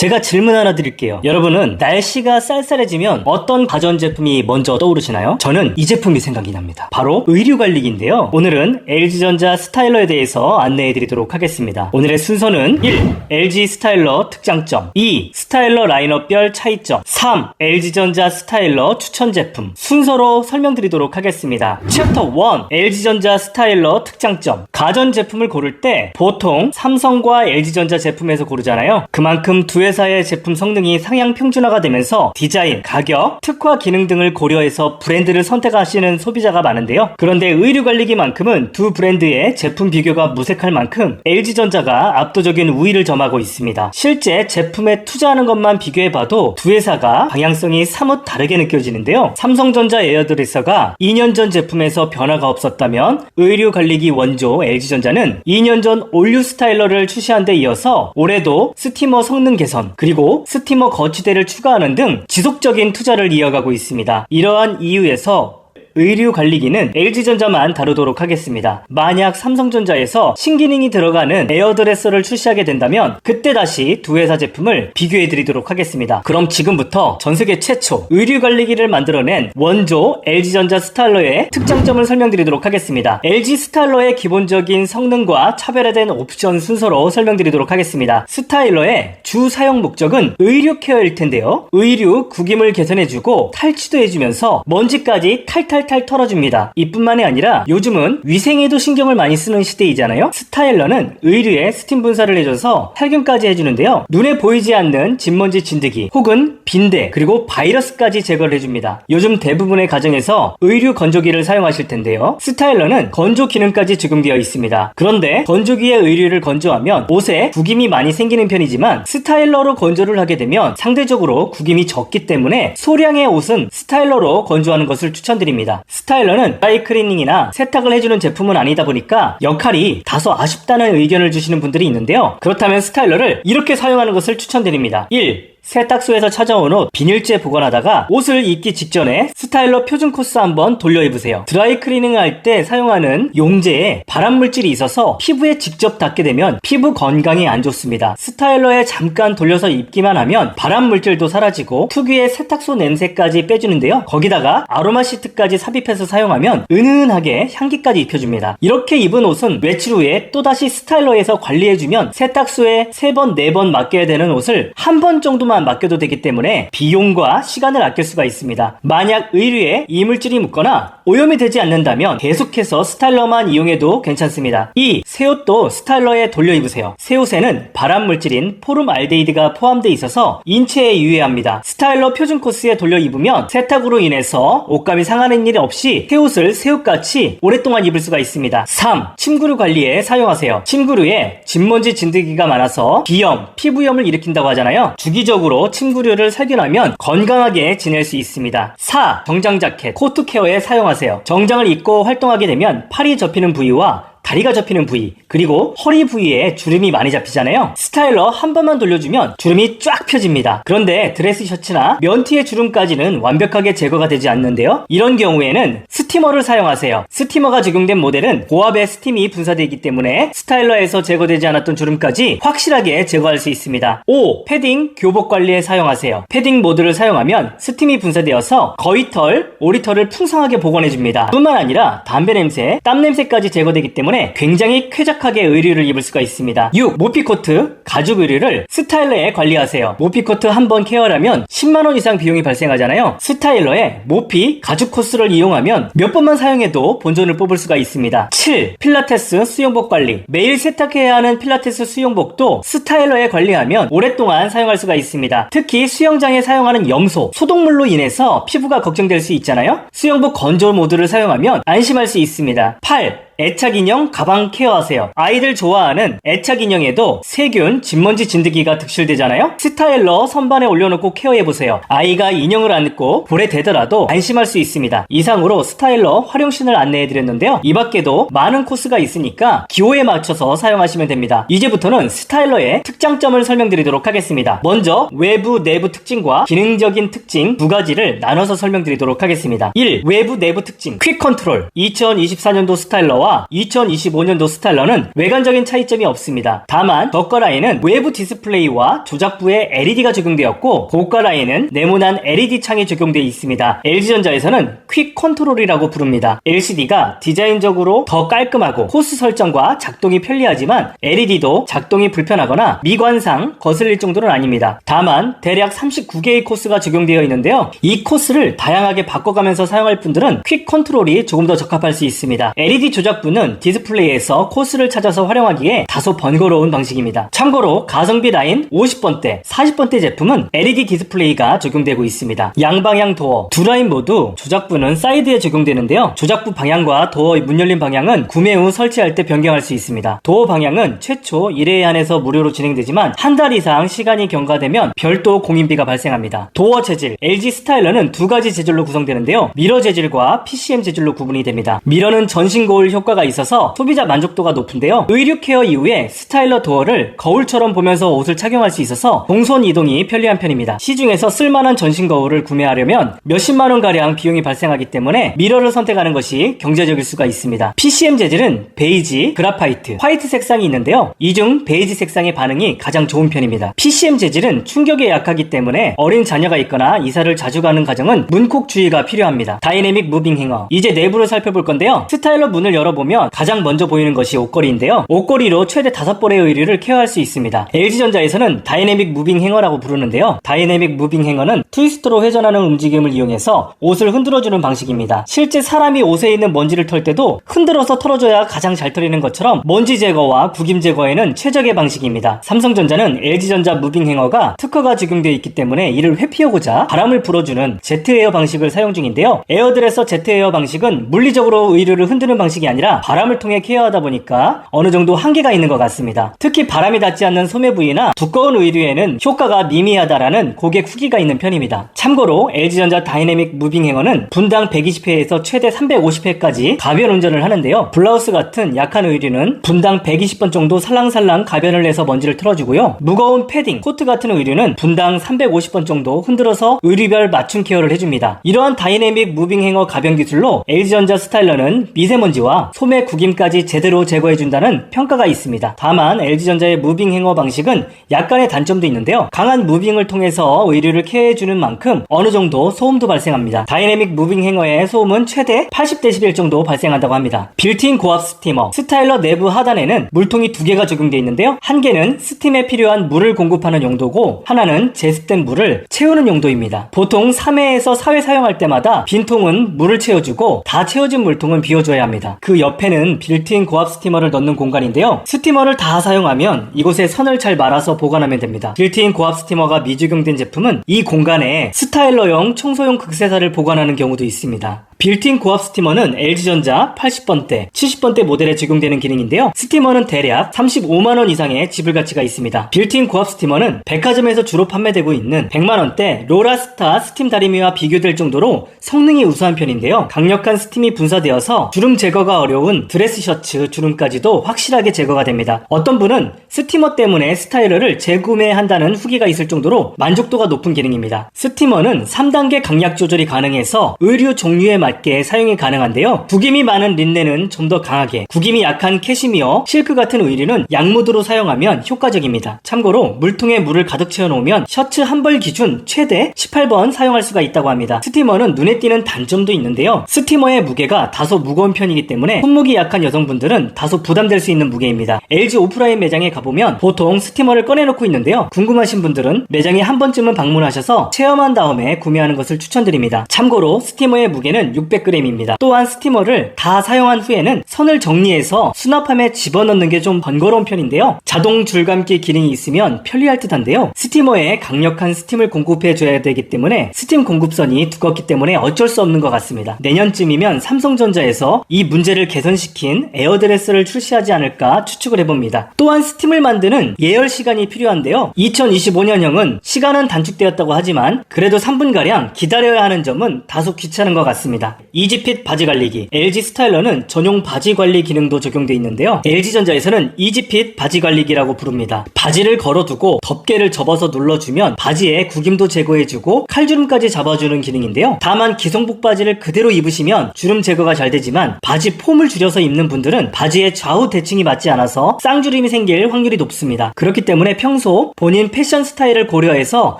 제가 질문 하나 드릴게요. 여러분은 날씨가 쌀쌀해지면 어떤 가전제품이 먼저 떠오르시나요? 저는 이 제품이 생각이 납니다. 바로 의류관리기인데요. 오늘은 LG전자 스타일러에 대해서 안내해드리도록 하겠습니다. 오늘의 순서는 1. LG 스타일러 특장점, 2. 스타일러 라인업별 차이점, 3. LG전자 스타일러 추천 제품. 순서로 설명드리도록 하겠습니다. 챕터 1. LG전자 스타일러 특장점. 가전제품을 고를 때 보통 삼성과 LG전자 제품에서 고르잖아요. 그만큼 두 회사의 제품 성능이 상향 평준화가 되면서 디자인, 가격, 특화 기능 등을 고려해서 브랜드를 선택하시는 소비자가 많은데요. 그런데 의류관리기만큼은 두 브랜드의 제품 비교가 무색할 만큼 LG전자가 압도적인 우위를 점하고 있습니다. 실제 제품에 투자하는 것만 비교해봐도 두 회사가 방향성이 사뭇 다르게 느껴지는데요. 삼성전자 에어드레서가 2년 전 제품에서 변화가 없었다면 의류관리기 원조 LG전자는 2년 전 올류 스타일러를 출시한 데 이어서 올해도 스티머 성능 개선, 그리고 스티머 거치대를 추가하는 등 지속적인 투자를 이어가고 있습니다. 이러한 이유에서 의류관리기는 LG전자만 다루도록 하겠습니다. 만약 삼성전자에서 신기능이 들어가는 에어드레서를 출시하게 된다면 그때 다시 두 회사 제품을 비교해드리도록 하겠습니다. 그럼 지금부터 전세계 최초 의류관리기를 만들어낸 원조 LG전자 스타일러의 특장점을 설명드리도록 하겠습니다. LG 스타일러의 기본적인 성능과 차별화된 옵션 순서로 설명드리도록 하겠습니다. 스타일러의 주 사용 목적은 의류 케어일 텐데요. 의류 구김을 개선해주고 탈취도 해주면서 먼지까지 탈탈 털어줍니다. 이뿐만이 아니라 요즘은 위생에도 신경을 많이 쓰는 시대이잖아요. 스타일러는 의류에 스팀 분사를 해줘서 살균까지 해주는데요. 눈에 보이지 않는 진먼지 진드기 혹은 빈대 그리고 바이러스까지 제거를 해줍니다. 요즘 대부분의 가정에서 의류 건조기를 사용하실 텐데요. 스타일러는 건조 기능까지 적용되어 있습니다. 그런데 건조기에 의류를 건조하면 옷에 구김이 많이 생기는 편이지만 스타일러로 건조를 하게 되면 상대적으로 구김이 적기 때문에 소량의 옷은 스타일러로 건조하는 것을 추천드립니다. 스타일러는 드라이클리닝이나 세탁을 해주는 제품은 아니다 보니까 역할이 다소 아쉽다는 의견을 주시는 분들이 있는데요. 그렇다면 스타일러를 이렇게 사용하는 것을 추천드립니다. 1. 세탁소에서 찾아온 옷 비닐째 보관하다가 옷을 입기 직전에 스타일러 표준 코스 한번 돌려 입으세요. 드라이클리닝을 할 때 사용하는 용제에 발암물질이 있어서 피부에 직접 닿게 되면 피부 건강에 안 좋습니다. 스타일러에 잠깐 돌려서 입기만 하면 발암물질도 사라지고 특유의 세탁소 냄새까지 빼주는데요. 거기다가 아로마 시트까지 삽입해서 사용하면 은은하게 향기까지 입혀줍니다. 이렇게 입은 옷은 외출 후에 또다시 스타일러에서 관리해주면 세탁소에 3번, 4번 맡겨야 되는 옷을 한 번 정도만 맡겨도 되기 때문에 비용과 시간을 아낄 수가 있습니다. 만약 의류에 이물질이 묻거나 오염이 되지 않는다면 계속해서 스타일러만 이용해도 괜찮습니다. 2. 새 옷도 스타일러에 돌려 입으세요. 새 옷에는 발암물질인 포름알데히드가 포함되어 있어서 인체에 유해합니다. 스타일러 표준 코스에 돌려 입으면 세탁으로 인해서 옷감이 상하는 일 없이 새 옷을 새 옷같이 오랫동안 입을 수가 있습니다. 3. 침구류 관리에 사용하세요. 침구류에 진먼지 진드기가 많아서 비염, 피부염을 일으킨다고 하잖아요. 주기적으로 침구류를 살균하면 건강하게 지낼 수 있습니다. 4. 정장 자켓, 코트 케어에 사용하세요. 정장을 입고 활동하게 되면 팔이 접히는 부위와 다리가 접히는 부위 그리고 허리 부위에 주름이 많이 잡히잖아요. 스타일러 한 번만 돌려주면 주름이 쫙 펴집니다. 그런데 드레스 셔츠나 면티의 주름까지는 완벽하게 제거가 되지 않는데요. 이런 경우에는 스티머를 사용하세요. 스티머가 적용된 모델은 고압의 스팀이 분사되기 때문에 스타일러에서 제거되지 않았던 주름까지 확실하게 제거할 수 있습니다. 5. 패딩, 교복 관리에 사용하세요. 패딩 모드를 사용하면 스팀이 분사되어서 거위털, 오리털을 풍성하게 복원해줍니다. 뿐만 아니라 담배 냄새, 땀 냄새까지 제거되기 때문에 굉장히 쾌적하게 의류를 입을 수가 있습니다. 6. 모피코트, 가죽 의류를 스타일러에 관리하세요. 모피코트 한 번 케어라면 10만원 이상 비용이 발생하잖아요. 스타일러에 모피, 가죽 코스를 이용하면 몇 번만 사용해도 본전을 뽑을 수가 있습니다. 7. 필라테스 수영복 관리. 매일 세탁해야 하는 필라테스 수영복도 스타일러에 관리하면 오랫동안 사용할 수가 있습니다. 특히 수영장에 사용하는 염소, 소독물로 인해서 피부가 걱정될 수 있잖아요. 수영복 건조 모드를 사용하면 안심할 수 있습니다. 8. 애착 인형 가방 케어하세요. 아이들 좋아하는 애착 인형에도 세균, 진먼지 진드기가 득실되잖아요. 스타일러 선반에 올려놓고 케어해보세요. 아이가 인형을 안고 볼에 대더라도 안심할 수 있습니다. 이상으로 스타일러 활용신을 안내해드렸는데요. 이 밖에도 많은 코스가 있으니까 기호에 맞춰서 사용하시면 됩니다. 이제부터는 스타일러의 특장점을 설명드리도록 하겠습니다. 먼저 외부 내부 특징과 기능적인 특징 두 가지를 나눠서 설명드리도록 하겠습니다. 1. 외부 내부 특징 퀵 컨트롤. 2024년도 스타일러와 스타일러와 2025년도 스타일러는 외관적인 차이점이 없습니다. 다만 저가 라인은 외부 디스플레이와 조작부에 LED가 적용되었고 고가 라인은 네모난 LED 창이 적용되어 있습니다. LG전자에서는 퀵 컨트롤이라고 부릅니다. LCD가 디자인적으로 더 깔끔하고 코스 설정과 작동이 편리하지만 LED도 작동이 불편하거나 미관상 거슬릴 정도는 아닙니다. 다만 대략 39개의 코스가 적용되어 있는데요. 이 코스를 다양하게 바꿔가면서 사용할 분들은 퀵 컨트롤이 조금 더 적합할 수 있습니다. LED 조작부는 디스플레이에서 코스를 찾아서 활용하기에 다소 번거로운 방식입니다. 참고로 가성비 라인 50번대, 40번대 제품은 LED 디스플레이가 적용되고 있습니다. 양방향 도어, 두 라인 모두 조작부는 사이드에 적용되는데요. 조작부 방향과 도어 문 열린 방향은 구매 후 설치할 때 변경할 수 있습니다. 도어 방향은 최초 1회에 한해서 무료로 진행되지만 한 달 이상 시간이 경과되면 별도 공인비가 발생합니다. 도어 재질, LG 스타일러는 두 가지 재질로 구성되는데요. 미러 재질과 PCM 재질로 구분이 됩니다. 미러는 전신 거울 효과가 있어서 소비자 만족도가 높은데요. 의류 케어 이후에 스타일러 도어를 거울처럼 보면서 옷을 착용할 수 있어서 동선 이동이 편리한 편입니다. 시중에서 쓸만한 전신 거울을 구매하려면 몇십만원가량 비용이 발생하기 때문에 미러를 선택하는 것이 경제적일 수가 있습니다. PCM 재질은 베이지, 그라파이트, 화이트 색상이 있는데요. 이 중 베이지 색상의 반응이 가장 좋은 편입니다. PCM 재질은 충격에 약하기 때문에 어린 자녀가 있거나 이사를 자주 가는 가정은 문콕 주의가 필요합니다. 다이내믹 무빙 행어, 이제 내부를 살펴볼 건데요. 스타일러 문을 열어보면 가장 먼저 보이는 것이 옷걸이인데요. 옷걸이로 최대 5벌의 의류를 케어할 수 있습니다. LG전자에서는 다이내믹 무빙 행어라고 부르는데요. 다이내믹 무빙 행어는 트위스트로 회전하는 움직임을 이용해서 옷을 흔들어주는 방식입니다. 실제 사람이 옷에 있는 먼지를 털 때도 흔들어서 털어줘야 가장 잘 털리는 것처럼 먼지 제거와 구김 제거에는 최적의 방식입니다. 삼성전자는 LG전자 무빙 행어가 특허가 적용되어 있기 때문에 이를 회피하고자 바람을 불어주는 제트에어 방식을 사용 중인데요. 에어드레서 제트에어 방식은 물리적으로 의류를 흔드는 방식이 아니라 바람을 통해 케어하다 보니까 어느 정도 한계가 있는 것 같습니다. 특히 바람이 닿지 않는 소매 부위나 두꺼운 의류에는 효과가 미미하다라는 고객 후기가 있는 편입니다. 참고로 LG전자 다이내믹 무빙 행어는 분당 120회에서 최대 350회까지 가변 운전을 하는데요. 블라우스 같은 약한 의류는 분당 120번 정도 살랑살랑 가변을 해서 먼지를 털어주고요. 무거운 패딩, 코트 같은 의류는 분당 350번 정도 흔들어서 의류별 맞춤 케어를 해줍니다. 이러한 다이내믹 무빙 행어 가변 기술로 LG전자 스타일러는 미세먼지와 소매 구김까지 제대로 제거해준다는 평가가 있습니다. 다만 LG전자의 무빙 행어 방식은 약간의 단점도 있는데요. 강한 무빙을 통해서 의류를 케어해주는 만큼 어느 정도 소음도 발생합니다. 다이내믹 무빙 행어의 소음은 최대 80dB 정도 발생한다고 합니다. 빌트인 고압 스티머, 스타일러 내부 하단에는 물통이 2개가 적용되어 있는데요. 한 개는 스팀에 필요한 물을 공급하는 용도고 하나는 제습된 물을 채우는 용도입니다. 보통 3회에서 4회 사용할 때마다 빈 통은 물을 채워주고 다 채워진 물통은 비워줘야 합니다. 그 옆에는 빌트인 고압 스티머를 넣는 공간인데요. 스티머를 다 사용하면 이곳에 선을 잘 말아서 보관하면 됩니다. 빌트인 고압 스티머가 미적용된 제품은 이 공간에 스타일러용 청소용 극세사를 보관하는 경우도 있습니다. 빌트인 고압 스티머는 LG전자 80번대, 70번대 모델에 적용되는 기능인데요. 스티머는 대략 35만원 이상의 지불 가치가 있습니다. 빌트인 고압 스티머는 백화점에서 주로 판매되고 있는 100만원대 로라스타 스팀 다리미와 비교될 정도로 성능이 우수한 편인데요. 강력한 스팀이 분사되어서 주름 제거가 어려운 드레스 셔츠 주름까지도 확실하게 제거가 됩니다. 어떤 분은 스티머 때문에 스타일러를 재구매한다는 후기가 있을 정도로 만족도가 높은 기능입니다. 스티머는 3단계 강약 조절이 가능해서 의류 종류에 맞게 사용이 가능한데요. 구김이 많은 린넨은 좀 더 강하게, 구김이 약한 캐시미어, 실크 같은 의류는 양무드로 사용하면 효과적입니다. 참고로 물통에 물을 가득 채워놓으면 셔츠 한 벌 기준 최대 18번 사용할 수가 있다고 합니다. 스티머는 눈에 띄는 단점도 있는데요. 스티머의 무게가 다소 무거운 편이기 때문에 손목이 약한 여성분들은 다소 부담될 수 있는 무게입니다. LG 오프라인 매장에 가보면 보통 스티머를 꺼내놓고 있는데요. 궁금하신 분들은 매장에 한 번쯤은 방문하셔서 체험한 다음에 구매하는 것을 추천드립니다. 참고로 스티머의 무게는 600g입니다. 또한 스티머를 다 사용한 후에는 선을 정리해서 수납함에 집어넣는 게 좀 번거로운 편인데요. 자동 줄감기 기능이 있으면 편리할 듯한데요. 스티머에 강력한 스팀을 공급해줘야 되기 때문에 스팀 공급선이 두껍기 때문에 어쩔 수 없는 것 같습니다. 내년쯤이면 삼성전자에서 이 문제를 개선시킨 에어드레스를 출시하지 않을까 추측을 해봅니다. 또한 스팀을 만드는 예열 시간이 필요한데요. 2025년형은 시간은 단축되었다고 하지만 그래도 3분가량 기다려야 하는 점은 다소 귀찮은 것 같습니다. 있습니다. 이지핏 바지 관리기. LG 스타일러는 전용 바지 관리 기능도 적용되어 있는데요. LG전자에서는 이지핏 바지 관리기라고 부릅니다. 바지를 걸어두고 덮개를 접어서 눌러주면 바지에 구김도 제거해주고 칼주름까지 잡아주는 기능인데요. 다만 기성복 바지를 그대로 입으시면 주름 제거가 잘 되지만 바지 폼을 줄여서 입는 분들은 바지의 좌우 대칭이 맞지 않아서 쌍주름이 생길 확률이 높습니다. 그렇기 때문에 평소 본인 패션 스타일을 고려해서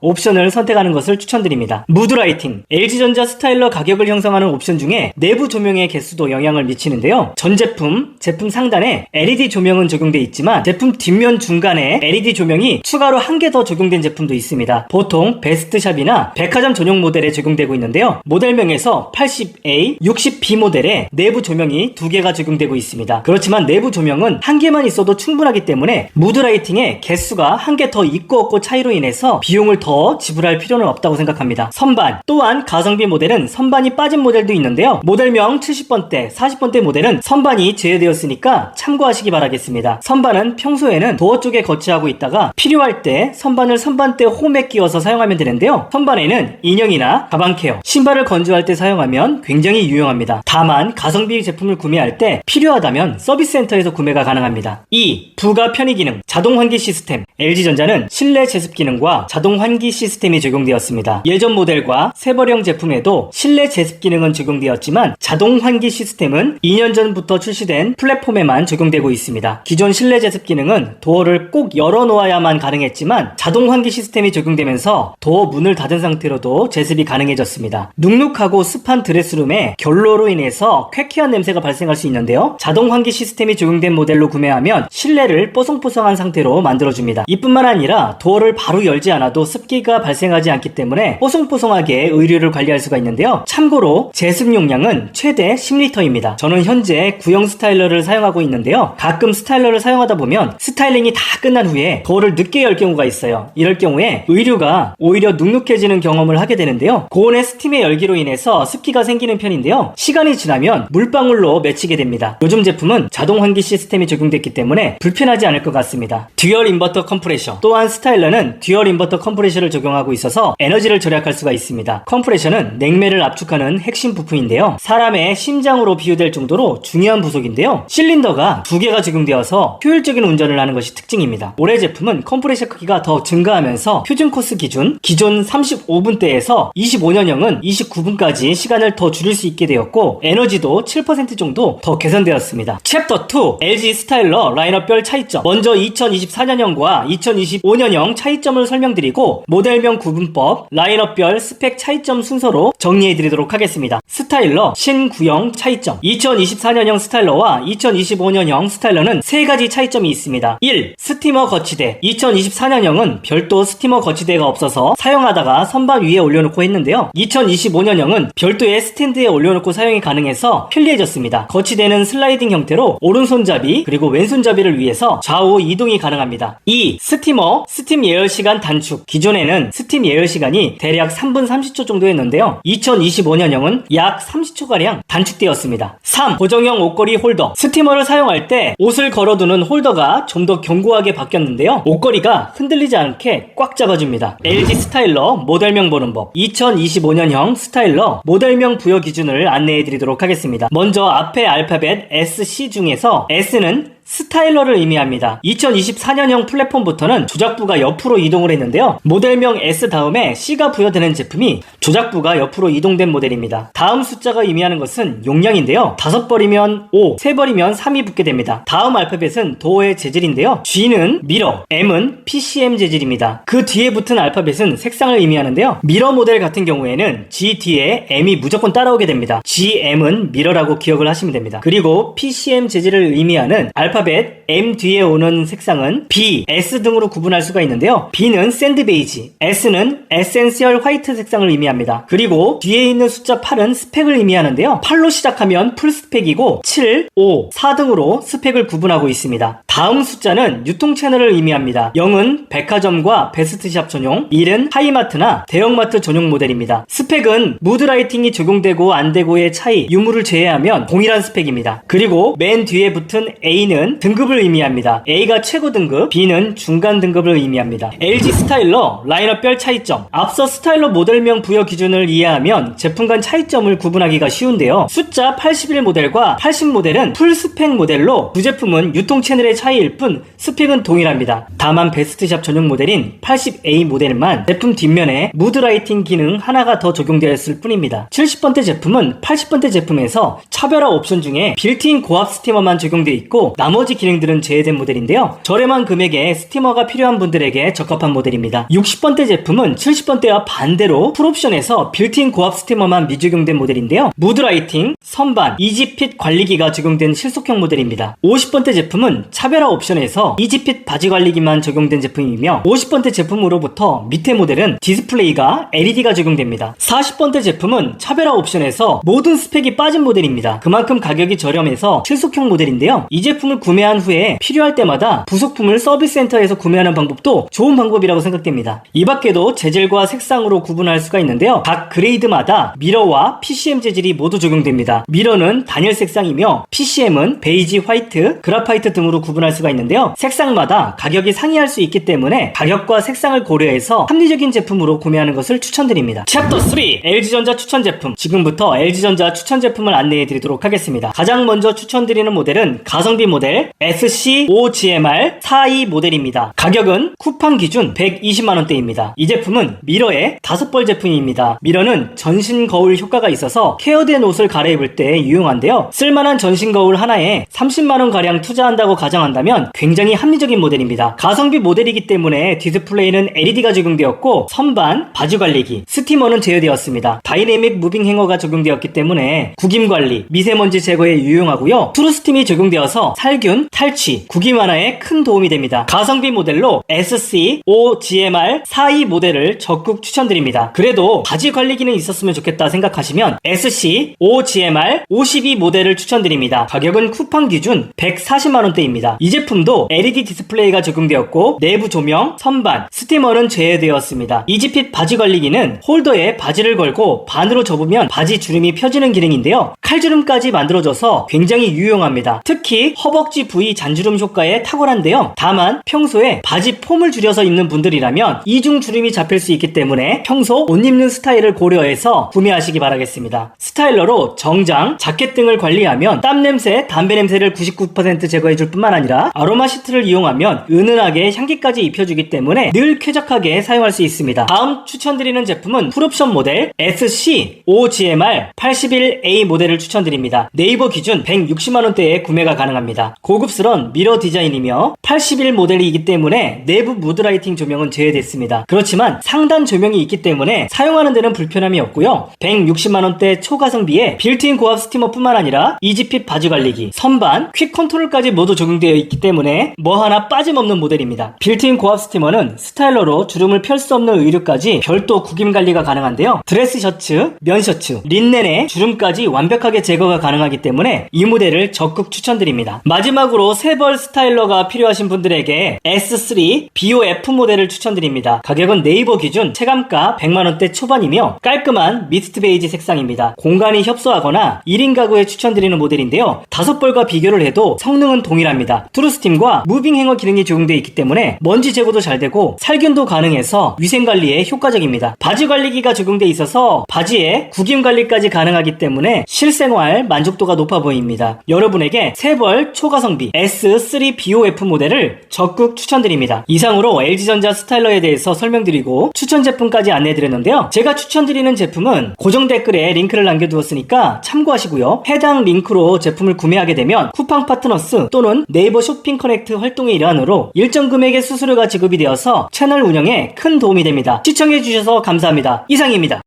옵션을 선택하는 것을 추천드립니다. 무드라이팅. LG전자 스타일러 가격을 형성하는 옵션 중에 내부 조명의 개수도 영향을 미치는데요. 전 제품 상단에 LED 조명은 적용되어 있지만 제품 뒷면 중간에 LED 조명이 추가로 한 개 더 적용된 제품도 있습니다. 보통 베스트샵이나 백화점 전용 모델에 적용되고 있는데요. 모델명에서 80A, 60B 모델에 내부 조명이 2개가 적용되고 있습니다. 그렇지만 내부 조명은 한 개만 있어도 충분하기 때문에 무드라이팅의 개수가 한 개 더 있고 없고 차이로 인해서 비용을 더 지불할 필요는 없다고 생각합니다. 선반. 또한 가성비 모델은 선반이 빠진 모델도 있는데요. 모델명 70번대, 40번대 모델은 선반이 제외되었으니까 참고하시기 바라겠습니다. 선반은 평소에는 도어 쪽에 거치하고 있다가 필요할 때 선반을 선반대 홈에 끼워서 사용하면 되는데요. 선반에는 인형이나 가방 케어, 신발을 건조할 때 사용하면 굉장히 유용합니다. 다만 가성비 제품을 구매할 때 필요하다면 서비스 센터에서 구매가 가능합니다. 2. 부가 편의 기능. 자동 환기 시스템. LG전자는 실내 제습 기능과 자동 환기 시스템이 적용되었습니다. 예전 모델과 세벌형 제품에도 실내 제습 기능은 적용되었지만 자동 환기 시스템은 2년 전부터 출시된 플랫폼에만 적용되고 있습니다. 기존 실내 제습 기능은 도어를 꼭 열어 놓아야만 가능했지만 자동 환기 시스템이 적용되면서 도어 문을 닫은 상태로도 제습이 가능해졌습니다. 눅눅하고 습한 드레스룸에 결로로 인해서 쾌쾌한 냄새가 발생할 수 있는데요. 자동 환기 시스템이 적용된 모델로 구매하면 실내를 뽀송뽀송한 상태로 만들어줍니다. 이뿐만 아니라 도어를 바로 열지 않아도 습기가 발생하지 않기 때문에 뽀송뽀송하게 의류를 관리할 수가 있는데요. 참고로 제습 용량은 최대 10리터입니다. 저는 현재 구형 스타일러를 사용하고 있는데요. 가끔 스타일러를 사용하다 보면 스타일링이 다 끝난 후에 도어를 늦게 열 경우가 있어요. 이럴 경우에 의류가 오히려 눅눅해지는 경험을 하게 되는데요. 고온의 스팀의 열기로 인해서 습기가 생기는 편인데요. 시간이 지나면 물방울로 맺히게 됩니다. 요즘 제품은 자동 환기 시스템이 적용됐기 때문에 불편하지 않을 것 같습니다. 듀얼 인버터 컴프레셔. 또한 스타일러는 듀얼 인버터 컴프레셔를 적용하고 있어서 에너지를 절약할 수가 있습니다. 컴프레셔는 냉매를 압축하는 핵심 부품인데요. 사람의 심장으로 비유될 정도로 중요한 부속인데요. 실린더가 2개가 적용되어서 효율적인 운전을 하는 것이 특징입니다. 올해 제품은 컴프레셔 크기가 더 증가하면서 표준 코스 기준 35분대에서 25년형은 29분까지 시간을 더 줄일 수 있게 되었고 에너지도 7% 정도 더 개선되었습니다. 챕터 2. LG 스타일러 라인업별 차이점. 먼저 2024년형과 2025년형 차이점을 설명드리고 모델명 구분법, 라인업별 스펙 차이점 순서로 정리해드리도록 하겠습니다. 스타일러 신구형 차이점. 2024년형 스타일러와 2025년형 스타일러는 3가지 차이점이 있습니다. 1. 스티머 거치대. 2024년형은 별도 스티머 거치대가 없어서 사용하다가 선반 위에 올려놓고 했는데요. 2025년형은 별도의 스탠드에 올려놓고 사용이 가능해서 편리해졌습니다. 거치대는 슬라이딩 형태로 오른손잡이 그리고 왼손잡이를 위해서 좌우 이동이 가능합니다. 2. 스티머 스팀 예열 시간 단축. 기존에는 스팀 예열 시간이 대략 3분 30초 정도였는데요. 2025년형은 약 30초가량 단축되었습니다. 3. 고정형 옷걸이 홀더. 스티머를 사용할 때 옷을 걸어두는 홀더가 좀 더 견고하게 바뀌었는데요. 옷걸이가 흔들리지 않게 꽉 잡아줍니다. LG 스타일러 모델명 보는 법. 2025년형 스타일러 모델명 부여 기준을 안내해드리도록 하겠습니다. 먼저 앞에 알파벳 SC 중에서 S는 스타일러를 의미합니다. 2024년형 플랫폼부터는 조작부가 옆으로 이동을 했는데요. 모델명 S 다음에 C가 부여되는 제품이 조작부가 옆으로 이동된 모델입니다. 다음 숫자가 의미하는 것은 용량인데요. 5벌이면 5, 3벌이면 3이 붙게 됩니다. 다음 알파벳은 도어의 재질인데요. G는 미러, M은 PCM 재질입니다. 그 뒤에 붙은 알파벳은 색상을 의미하는데요. 미러 모델 같은 경우에는 G 뒤에 M이 무조건 따라오게 됩니다. GM은 미러라고 기억을 하시면 됩니다. 그리고 PCM 재질을 의미하는 알파벳 M 뒤에 오는 색상은 B, S 등으로 구분할 수가 있는데요. B는 샌드 베이지, S는 에센시얼 화이트 색상을 의미합니다. 그리고 뒤에 있는 숫자 8은 스펙을 의미하는데요. 8로 시작하면 풀 스펙이고 7, 5, 4 등으로 스펙을 구분하고 있습니다. 다음 숫자는 유통 채널을 의미합니다. 0은 백화점과 베스트샵 전용, 1은 하이마트나 대형마트 전용 모델입니다. 스펙은 무드라이팅이 적용되고 안되고의 차이, 유무를 제외하면 동일한 스펙입니다. 그리고 맨 뒤에 붙은 A는 A는 등급을 의미합니다. A가 최고 등급, B는 중간 등급을 의미합니다. LG 스타일러 라인업별 차이점. 앞서 스타일러 모델명 부여 기준을 이해하면 제품 간 차이점을 구분하기가 쉬운데요. 숫자 81 모델과 80 모델은 풀 스펙 모델로 두 제품은 유통 채널의 차이일 뿐 스펙은 동일합니다. 다만 베스트샵 전용 모델인 80A 모델만 제품 뒷면에 무드라이팅 기능 하나가 더 적용되었을 뿐입니다. 70번대 제품은 80번대 제품에서 차별화 옵션 중에 빌트인 고압 스티머만 적용되어 있고 나머지 기능들은 제외된 모델인데요. 저렴한 금액에 스티머가 필요한 분들에게 적합한 모델입니다. 60번대 제품은 70번대와 반대로 풀옵션에서 빌트인 고압 스티머만 미적용된 모델인데요. 무드라이팅, 선반, 이지핏 관리기가 적용된 실속형 모델입니다. 50번대 제품은 차별화 옵션에서 이지핏 바지 관리기만 적용된 제품이며 50번대 제품으로부터 밑에 모델은 디스플레이가 LED가 적용됩니다. 40번대 제품은 차별화 옵션에서 모든 스펙이 빠진 모델입니다. 그만큼 가격이 저렴해서 실속형 모델인데요. 이 제품을 구매한 후에 필요할 때마다 부속품을 서비스 센터에서 구매하는 방법도 좋은 방법이라고 생각됩니다. 이 밖에도 재질과 색상으로 구분할 수가 있는데요. 각 그레이드마다 미러와 PCM 재질이 모두 적용됩니다. 미러는 단일 색상이며 PCM은 베이지, 화이트, 그라파이트 등으로 구분할 수가 있는데요. 색상마다 가격이 상이할 수 있기 때문에 가격과 색상을 고려해서 합리적인 제품으로 구매하는 것을 추천드립니다. 챕터 3 LG전자 추천 제품. 지금부터 LG전자 추천 제품을 안내해 드리도록 하겠습니다. 가장 먼저 추천드리는 모델은 가성비 모델 SC5GMR42 모델입니다. 가격은 쿠팡 기준 120만원대입니다. 이 제품은 미러의 5벌 제품입니다. 미러는 전신 거울 효과가 있어서 케어된 옷을 갈아입을 때 유용한데요. 쓸만한 전신 거울 하나에 30만원가량 투자한다고 가정한다면 굉장히 합리적인 모델입니다. 가성비 모델이기 때문에 디스플레이는 LED가 적용되었고 선반, 바지 관리기, 스티머는 제외되었습니다. 다이내믹 무빙 행어가 적용되었기 때문에 구김 관리, 미세먼지 제거에 유용하고요. 투르스팀이 적용되어서 살균, 탈취, 구김 완화에 큰 도움이 됩니다. 가성비 모델로 SC5GMR42 모델을 적극 추천드립니다. 그래도 바지 관리기는 있었으면 좋겠다 생각하시면 SC5GMR52 모델을 추천드립니다. 가격은 쿠팡 기준 140만원대입니다. 이 제품도 LED 디스플레이가 적용되었고 내부 조명, 선반, 스티머는 제외되었습니다. 이지핏 바지 관리기는 홀더에 바지를 걸고 반으로 접으면 바지 주름이 펴지는 기능인데요. 칼주름까지 만들어져서 굉장히 유용합니다. 특히 허벅지 부위 잔주름 효과에 탁월한데요. 다만 평소에 바지 폼을 줄여서 입는 분들이라면 이중 주름이 잡힐 수 있기 때문에 평소 옷 입는 스타일을 고려해서 구매하시기 바라겠습니다. 스타일러로 정장, 자켓 등을 관리하면 땀 냄새, 담배 냄새를 99% 제거해줄 뿐만 아니라 아로마 시트를 이용하면 은은하게 향기까지 입혀주기 때문에 늘 쾌적하게 사용할 수 있습니다. 다음 추천드리는 제품은 풀옵션 모델 SC5GMR81A 모델을 추천드립니다. 네이버 기준 160만원대에 구매가 가능합니다. 고급스러운 미러 디자인이며 81 모델이기 때문에 내부 무드라이팅 조명은 제외됐습니다. 그렇지만 상단 조명이 있기 때문에 사용하는 데는 불편함이 없고요. 160만원대 초가성비에 빌트인 고압 스티머 뿐만 아니라 이지핏 바지 관리기, 선반, 퀵 컨트롤까지 모두 적용되어 있기 때문에 뭐 하나 빠짐없는 모델입니다. 빌트인 고압 스티머는 스타일러로 주름을 펼 수 없는 의류까지 별도 구김 관리가 가능한데요. 드레스 셔츠, 면 셔츠, 린넨의 주름까지 완벽하게 제거가 가능하기 때문에 이 모델을 적극 추천드립니다. 마지막으로 세벌 스타일러가 필요하신 분들에게 S3 BOF 모델을 추천드립니다. 가격은 네이버 기준 체감가 100만원대 초반이며 깔끔한 미스트 베이지 색상입니다. 공간이 협소하거나 1인 가구에 추천드리는 모델인데요. 5벌과 비교를 해도 성능은 동일합니다. 투르스팀과 무빙 행어 기능이 적용되어 있기 때문에 먼지 제거도 잘 되고 살균도 가능해서 위생관리에 효과적입니다. 바지 관리기가 적용되어 있어서 바지에 구김 관리까지 가능하기 때문에 실생활 만족도가 높아 보입니다. 여러분에게 세벌 초가성비 S3 BOF 모델을 적극 추천드립니다. 이상으로 LG전자 스타일러에 대해서 설명드리고 추천 제품까지 안내해드렸는데요. 제가 추천드리는 제품은 고정 댓글에 링크를 남겨두었으니까 참고하시고요. 해당 링크로 제품을 구매하게 되면 쿠팡 파트너스 또는 네이버 쇼핑 커넥트 활동의 일환으로 일정 금액의 수수료가 지급이 되어서 채널 운영에 큰 도움이 됩니다. 시청해주셔서 감사합니다. 이상입니다.